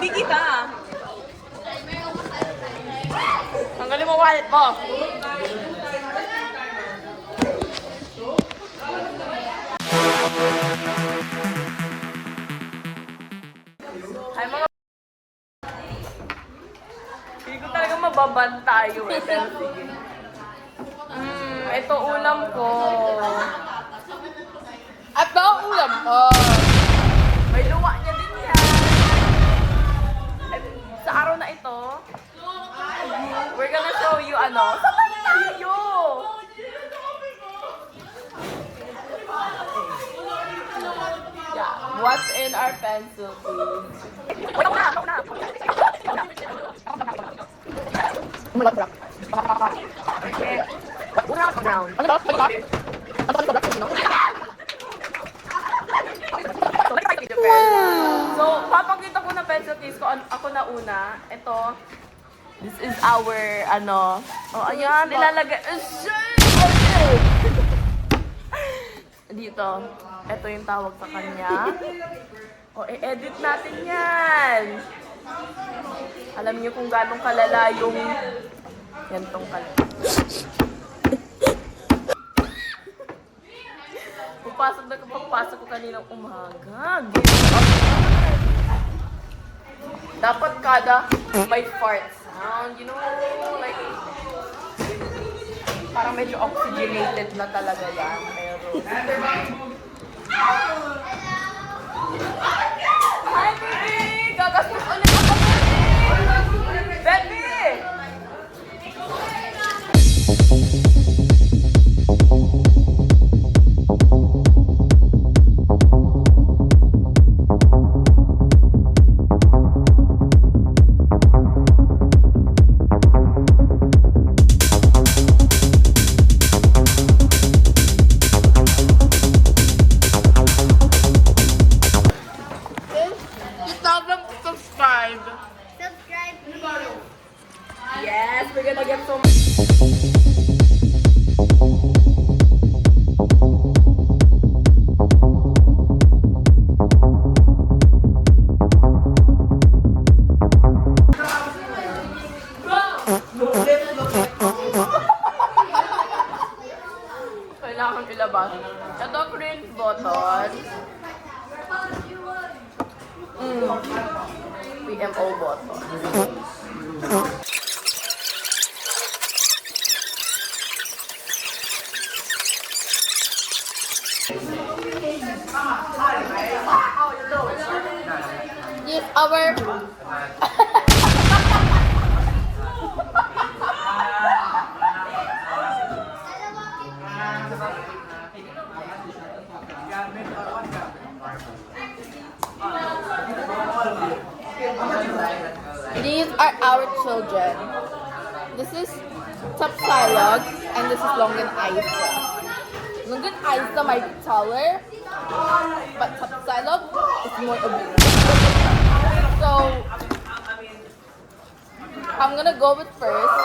Hindi kita. Tanggalin mo wallet mo. Ay mga... Hindi ko talaga mababan tayo eh. Pero sige. Ito ulam ko. At ba ang ulam ko? May luwa niya din yan. At sa araw na ito, we're gonna show you ano. Sabay tayo! Yeah, what's in our pencil, please? Wait, ako na! Mulak-mulak. Okay. Una ako ground. Ano ba? Ano ba? Ano ba? Ano ba? So, papakita ko na pencil case ko. Ako na una. Ito. This is our, ano. Oh, ayan. Ilalagay. Dito. Ito yung tawag sa kanya. O, i-edit natin yan. Alam niyo kung gano'ng kalala yung gantong kalala. Pagpasok ko kaninang umaga. Dapat kada may fart sound, you know, like, parang medyo oxygenated na talaga yan. Pero, hi, baby! Gagastos ulit ako, baby! Baby! Yes, we're gonna get some. Kailangan ilabas. Ito cringe button. PMO button. Yes, our... These are our children. This is Tapsilog and this is Longan Isa. Longan Isa might be taller, but Tapsilog is more obese. So, I'm gonna go with first.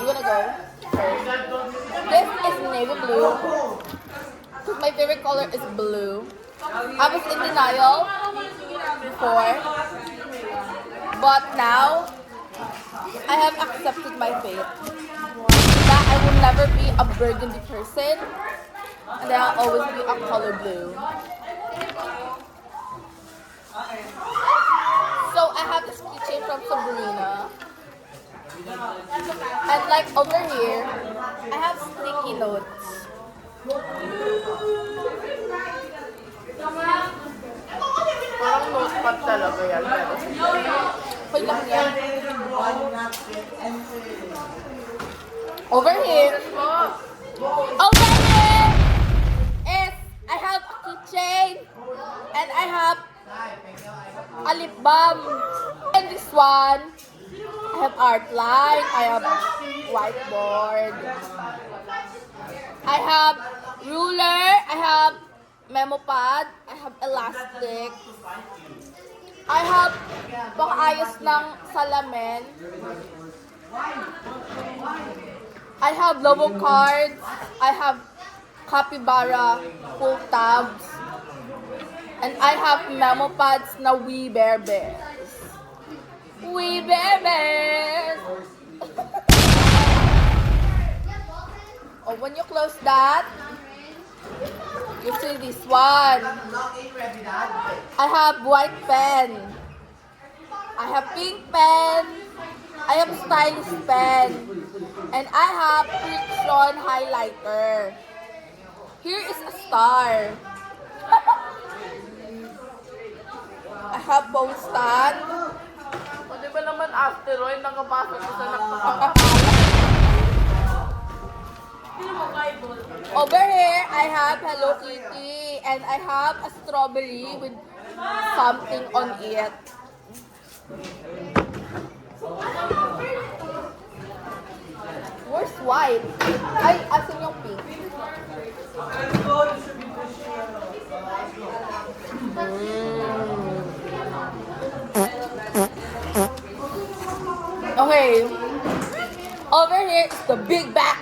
You're gonna go first. This is navy blue. Because my favorite color is blue. I was in denial before, but now I have accepted my fate. That I will never be a burgundy person, and that I'll always be a color blue. So I have this keychain from Sabrina. And like over here, I have sticky notes. Parang notepad talaga yan. Wait lang yan. Over here is I have a keychain and I have a lip balm. And this one, I have art line, I have whiteboard, I have ruler, I have memo pad, I have elastic, I have pang-ayos ng salamin, I have logo cards, I have capybara full tabs, and I have memo pads na We Bear Bears. We babies. Oh, when you close that, you see this one. I have white pen. I have pink pen. I have stylish pen. And I have friction highlighter. Here is a star. I have phone stand. O, di ba naman asteroid nakapasok ko sa Over here, I have Hello Kitty. And I have a strawberry with something on it. Where's white? Ay, asan yung pink? Okay. Over here is the big back.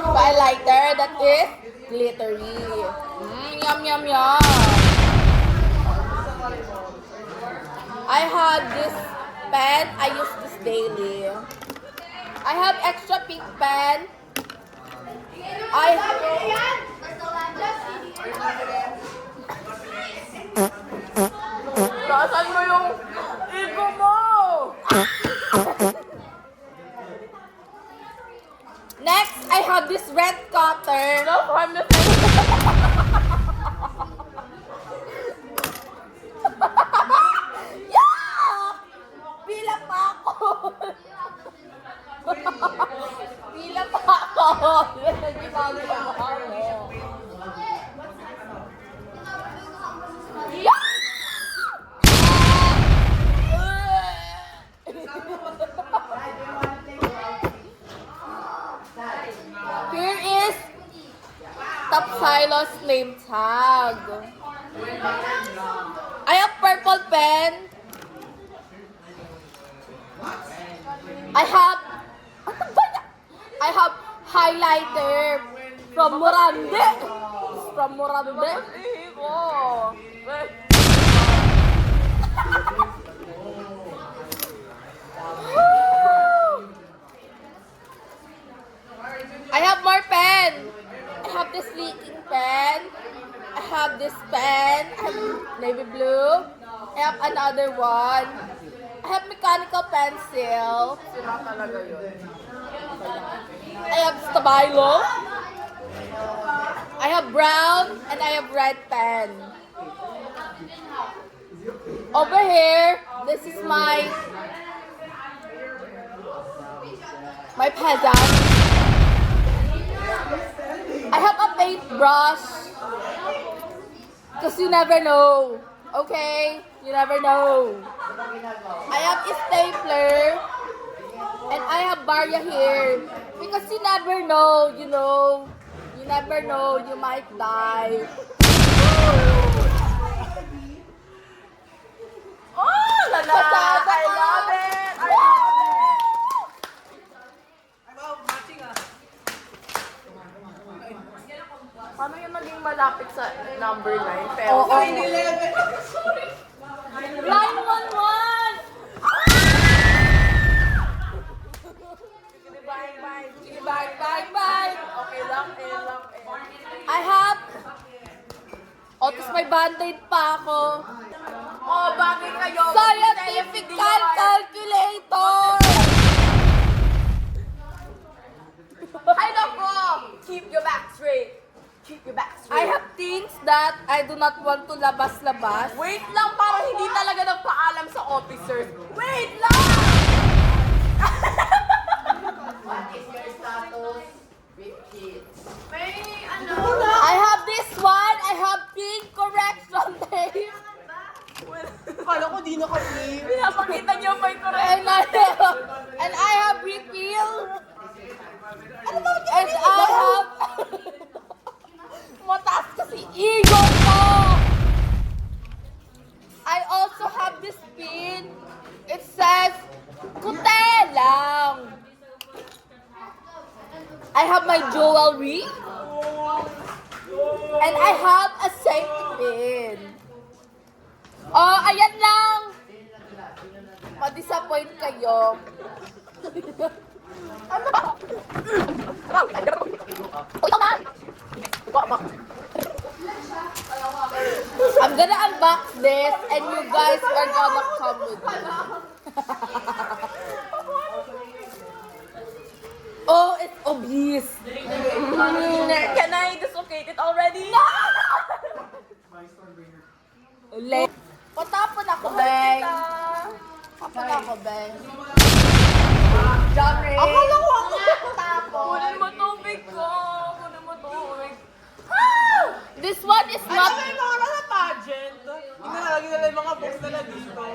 Highlighter that is glittery. Yum, yum, yum. I have this pen. I use this daily. I have extra pink pen. Saan mo yung ego mo? Next, I have this red cutter. I'm the Yeah! Pila pa ako. Pila pa ako. Ginagawa ko. Yeah! Here is Tapsilos name tag. I have purple pen. I have highlighter from Morande. From Morande. ego. I have more pen. I have this leaking pen. I have this pen. I have navy blue. I have another one. I have mechanical pencil. Sila talaga yun. I have stabilo. I have brown and I have red pen. Over here, this is my peasant. I have a paintbrush. Because you never know. Okay? You never know. I have a stapler. And I have barya here. Because you never know, you know. You never know, you might die. Oh, lala! Pasada I ka. love it! I love it! Paano yung naging malapit sa number 9? Pero, Oo. Line 1-1! bye, bye. Sige, bye, bye, bye! Okay lang, lang, I have... Tapos may band-aid pa ako. Oh, bagay kayo. Scientific calculator! Ay, nako! Keep your back straight. Keep your back straight. I have things that I do not want to labas-labas. Wait lang, para hindi talaga nagpaalam sa officers. Wait lang! What is your status with kids? May ano? I have this one. I have pink correction tape. Akala ko di naka-flip. Pinapakita niyo may correct. And I have refill. And I have... Mataas kasi ego ko. I also have this pin. It says, Kute lang. I have my jewelry. And I have a safety pin. Oh, ayan lang! Ma-disappoint kayo. Ano? Uy, tama! I'm gonna unbox this and you guys are gonna come with me. Oh, it's obvious. Can I dislocate it already? Ule. Patapon ako, Beng. Patapon ako, Beng. John Ray. Akala ko ako patapon. Kunin mo tubig ko. Kunin mo tubig. This one is not... Ay, mga nasa pageant. Inalagay nila yung mga books nila dito.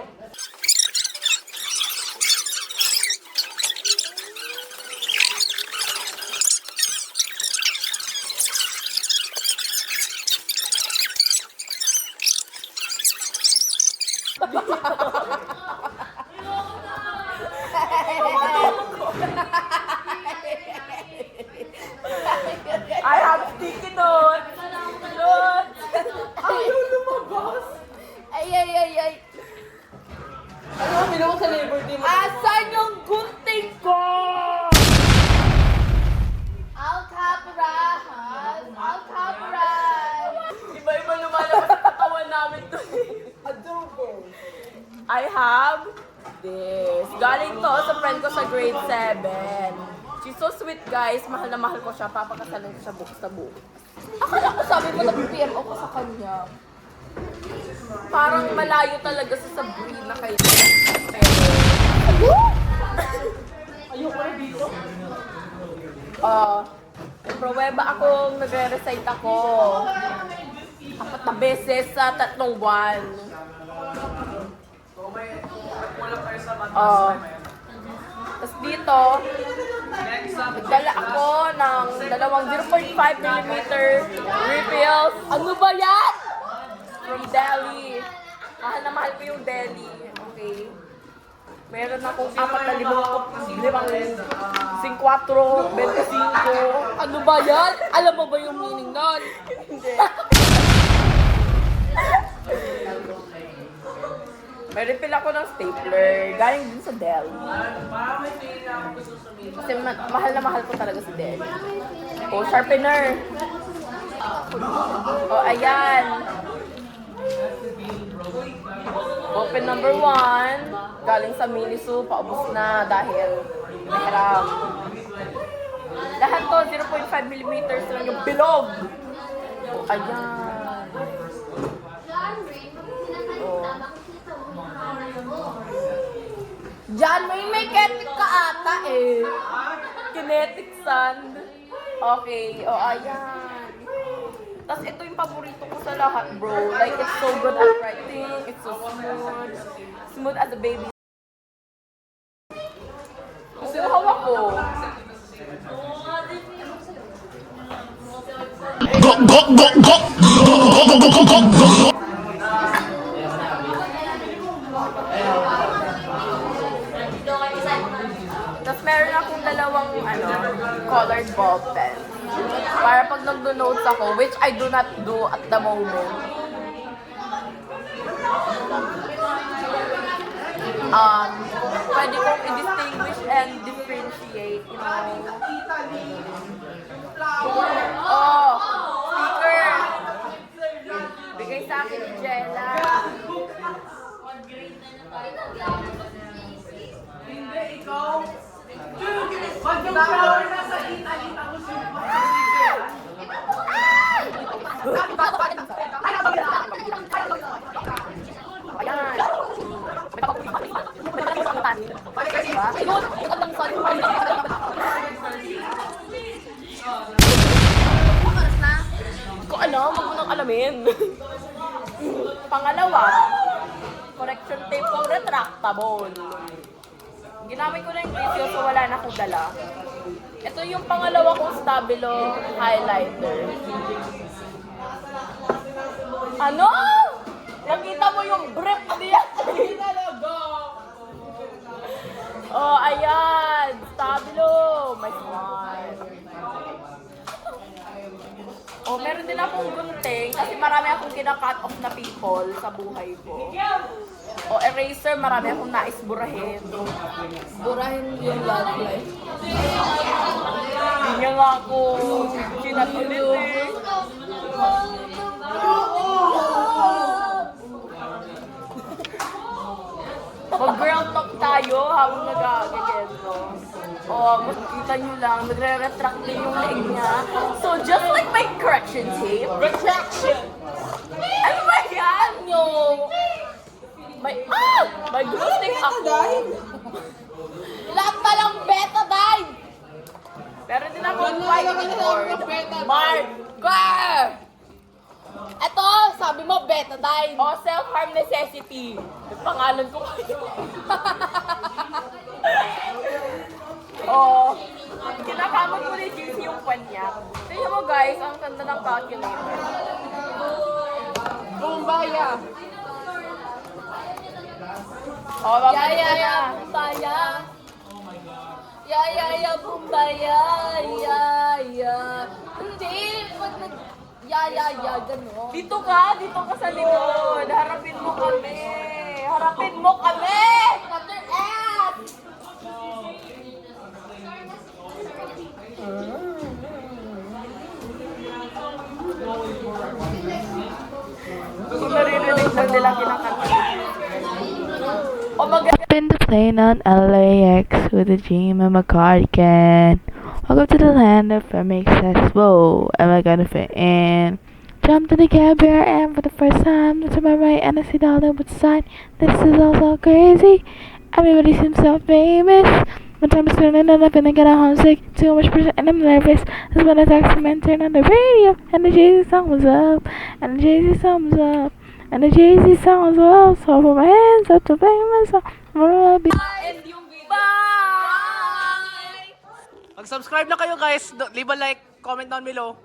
I have sticky notes. Notes. Ayaw lumabas. Ay, ay, ay, ay. Ano ang ginawa sa Liberty mo? Asan yung gunting ko? Alcatraz! Alcatraz! Iba-iba lumalabas sa katawan namin to. Adobo. I have this. Galing to sa friend ko sa grade 7. She's so sweet, guys. Mahal na mahal ko siya. Papakasalan ko siya bukas sa bukas. Akala ko sabi mo nag-PMO ko sa kanya. Parang malayo talaga sa Sabrina kay Ayoko na dito. Pruweba akong nagre-recite ako. 4 na beses sa 3 buwan. Tapos dito, nagdala ako ng 2 0.5mm refills. Ano ba yan? From Delhi. Mahal na mahal ko yung Delhi. Okay. Meron akong 4 na limang 54, 25. Ano ba yan? Alam mo ba yung meaning nun? Hindi. May refill ako ng stapler. Galing din sa Delhi. Kasi mahal na mahal ko talaga sa Delhi. Oh, sharpener. Oh, ayan. Open number 1. Galing sa Miniso. Paubos na dahil mahirap. Lahat to 0.5mm lang yung bilog. Oh, ayan. Oh. John, may ketik ka ata eh. Kinetic sand. Okay, oh ayan. Tapos ito yung paborito ko sa lahat, bro. Like, it's so good at writing. It's so smooth. Smooth as a baby. Gusto yung hawak ko. Tapos meron akong dalawang colored ball pen. Para pag nagdo-notes ako, which I do not do at the moment. Pwede kong i-distinguish and differentiate, you know. Oh, sticker. Bigay sa akin ni Jella. Hindi, ikaw. Wag yung flower na sa kita-kita ko siya. Ayan. Ayun, ang lang sa Hindi ko alam, huwag mo nang alamin. Pangalawa, correction tape kong retractable. Ginamit ko na yung video so wala na akong dala. Ito yung pangalawa kong Stabilo highlighter. Ano? Nakita mo yung brief niya? Oh, ayan. Stabilo. My smart. Oh, meron din akong gunting kasi marami akong kina-cut off na people sa buhay ko. O eraser, marami akong nais burahin. Burahin yung love life. Hindi niya nga ako kinatulit eh. Mag-girl talk tayo habang nag-agagento. O, makikita nyo lang, nagre-retract din yung leeg niya. So, just like my correction tape. Retraction! Ano ba yan? Yung... May ghosting ako. Lahat na lang betadine! Meron din akong whiteboard. Mark! Eto, sabi mo betadine. O, self-harm necessity. Yung pangalan ko kayo. O, kinakamot ko ni JC yung kwan niya. Tingnan mo guys, ang ganda ng calculator. Bumbaya. O, babalik Ya, ko na. bumbaya. Ya, bumbaya. Ya. Hindi, pag nag... Ya, gano'n. Dito ka sa likod. Harapin mo kami. Harapin mo kami! Mother ass! Kung naririnig na nila kinakanta. O mag- Been to plane on LAX with a dream and my cardigan. Welcome to the land of fair makes sense. Whoa, am I gonna fit in? Jumped in the cab, here I am for the first time. To my right, and I see the Hollywood sign. This is all so crazy. Everybody seems so famous. My time is turning and I'm gonna get homesick. Too much pressure and I'm nervous. That's when I text man turn on the radio. And the Jay-Z song was up. And the Jay-Z song was up. And the Jay-Z song was up. So I put my hands up to famous song. And yung bye! Mag-subscribe na kayo guys. Leave a like, comment down below.